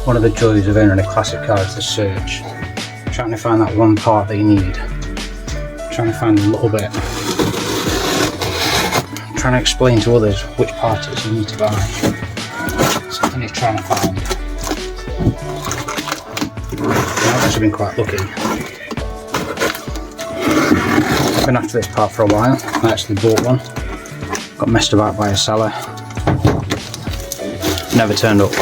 One of the joys of owning a classic car is the search. Trying to find that one part that you need. Trying to find a little bit. Trying to explain to others which part it is you need to buy. Something you're trying to find. I've actually been quite lucky. I've been after this part for a while. I actually bought one. Got messed about by a seller. Never turned up.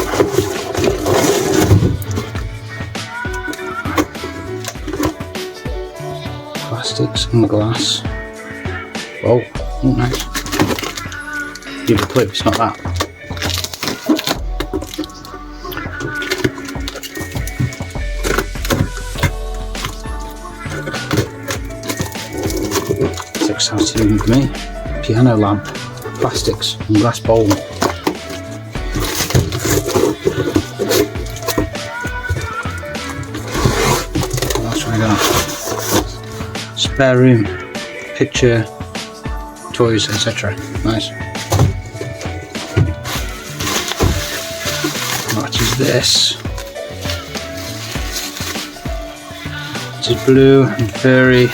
Plastics and glass. Oh, nice. Give it a clip, it's not that. It's exciting for me. Piano lamp, plastics and glass bowl. What else have we got? Spare room, picture, toys, etc. Nice. What is this? This is blue and furry.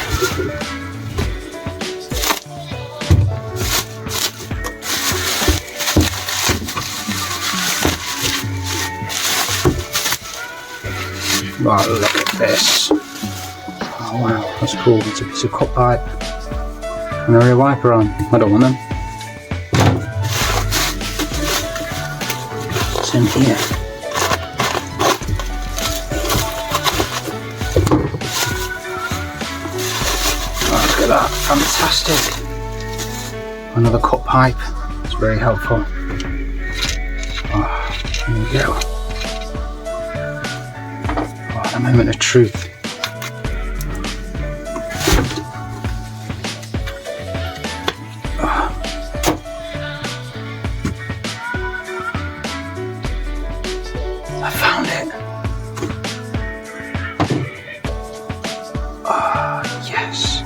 Right, look at this. Oh wow, that's cool. It's a piece of cup pipe and a rear wiper on. I don't want them. What's in here? Oh, look at that, fantastic. Another cup pipe, it's very helpful. Oh, there we go. Oh, a moment of truth. I found it. Ah, yes.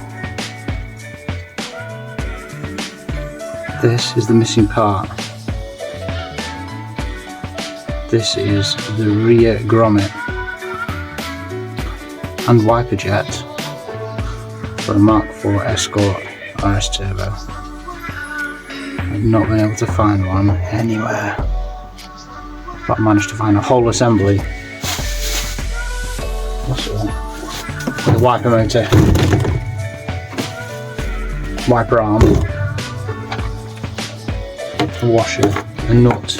This is the missing part. This is the rear grommet and wiper jet for a Mark IV Escort RS Turbo. I've not been able to find one anywhere. But I managed to find a whole assembly. What's it all? With a wiper motor, wiper arm, a washer, a nut.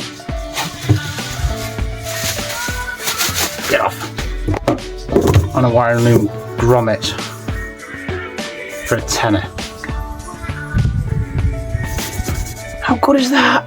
Get off! On a wire loom grommet for a tenner. How good is that?